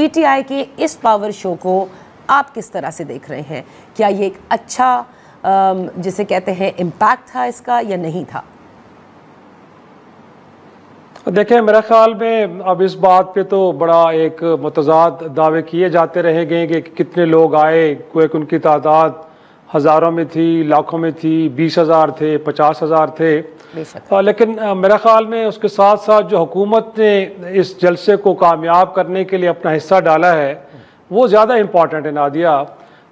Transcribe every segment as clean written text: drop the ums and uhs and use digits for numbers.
PTI के इस power show को आप किस तरह से देख रहे हैं? क्या ये एक अच्छा जिसे कहते हैं इम्पैक्ट था इसका या नहीं था? देखें, मेरे ख्याल में अब इस बात पे तो बड़ा एक मुतज़ाद दावे किए जाते रहेंगे कि कितने लोग आए। कोई उनकी तादाद हज़ारों में थी, लाखों में थी, 20,000 थे, 50,000 थे। लेकिन मेरे ख्याल में उसके साथ साथ जो हुकूमत ने इस जलसे को कामयाब करने के लिए अपना हिस्सा डाला है वो ज़्यादा इम्पॉर्टेंट है। नादिया,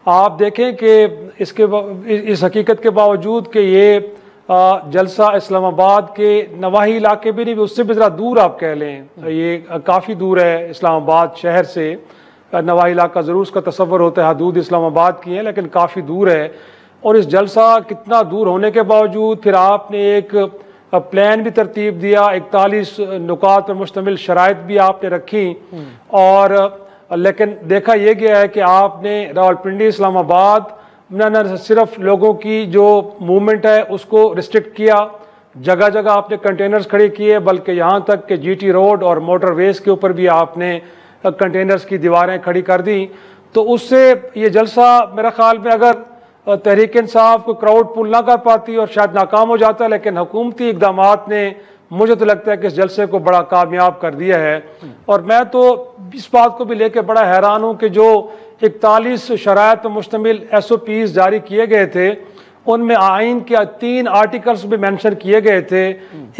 आप देखें कि इस हकीकत के बावजूद कि ये जलसा इस्लामाबाद के नवाही इलाके भी नहीं, उससे भी ज़रा दूर आप कह लें, ये काफ़ी दूर है इस्लामाबाद शहर से। नवाही इलाका ज़रूर उसका तस्वर होता है, हदूद इस्लामाबाद की है, लेकिन काफ़ी दूर है। और इस जलसा कितना दूर होने के बावजूद फिर आपने एक प्लान भी तरतीब दिया, 41 नुकात पर मुश्तमिल शराइत भी आपने रखी। और लेकिन देखा यह गया है कि आपने रावलपिंडी इस्लामाबाद न सिर्फ लोगों की जो मूवमेंट है उसको रिस्ट्रिक्ट किया, जगह जगह आपने कंटेनर्स खड़े किए, बल्कि यहाँ तक कि जीटी रोड और मोटरवेज के ऊपर भी आपने कंटेनर्स की दीवारें खड़ी कर दी। तो उससे ये जलसा मेरे ख्याल में अगर तहरीक इंसाफ को क्राउड पुल ना कर पाती और शायद नाकाम हो जाता, लेकिन हुकूमती इक़दामात ने मुझे तो लगता है कि इस जलसे को बड़ा कामयाब कर दिया है। और मैं तो इस बात को भी लेकर बड़ा हैरान हूँ कि जो 41 शराइत पर मुश्तमिल SOPs जारी किए गए थे उनमें आइन के 3 आर्टिकल्स भी मेंशन किए गए थे।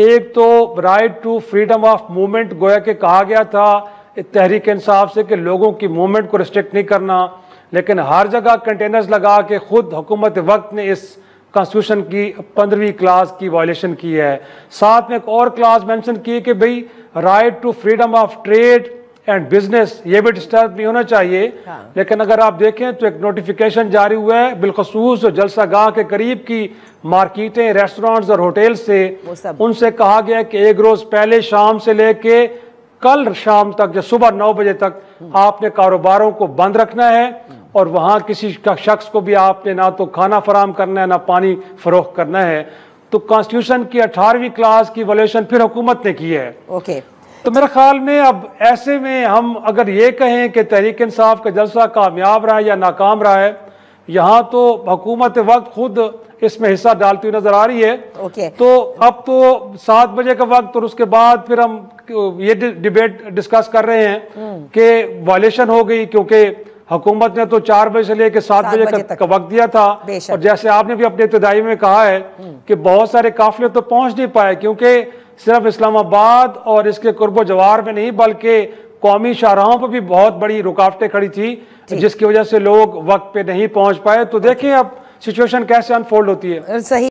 एक तो right to freedom of movement, गोया के कहा गया था तहरीक इंसाफ से कि लोगों की मूवमेंट को रिस्ट्रिक्ट नहीं करना, लेकिन हर जगह कंटेनर्स लगा के खुद हुकूमत वक्त ने इस कॉन्स्टिट्यूशन की 15वीं क्लास की वायलेशन की है। साथ में एक और क्लास मेंशन की कि भाई right to freedom of trade and business ये भी डिस्टर्ब नहीं होना चाहिए। लेकिन अगर आप देखें तो एक नोटिफिकेशन जारी हुआ है बिलखसूस जलसा गाह के करीब की मार्केटें, रेस्टोरेंट्स और होटल से, उनसे कहा गया कि एक रोज पहले शाम से लेके कल शाम तक या सुबह 9 बजे तक आपने कारोबारों को बंद रखना है और वहां किसी का शख्स को भी आपने ना तो खाना फराम करना है ना पानी फरोख्त करना है। तो कॉन्स्टिट्यूशन की 18वीं क्लास की वायलेशन फिर हुकूमत ने की है। तो मेरे ख्याल में अब ऐसे में हम अगर ये कहें कि तहरीक इंसाफ का जलसा कामयाब रहा है या नाकाम रहा है, यहाँ तो हुकूमत वक्त खुद इसमें हिस्सा डालती हुई नजर आ रही है। तो अब तो 7 बजे का वक्त और उसके बाद फिर हम ये डिबेट डिस्कस कर रहे हैं कि वायलेशन हो गई, क्योंकि हुकूमत ने तो 4 बजे से लेकर 7 बजे का वक्त दिया था। और जैसे आपने भी अपने इब्तिदाई में कहा है कि बहुत सारे काफिले तो पहुंच नहीं पाए, क्योंकि सिर्फ इस्लामाबाद और इसके कुर्बो जवार में नहीं बल्कि कौमी शाहराहों पर भी बहुत बड़ी रुकावटें खड़ी थी, जिसकी वजह से लोग वक्त पे नहीं पहुंच पाए। तो देखिए अब सिचुएशन कैसे अनफोल्ड होती है। सही।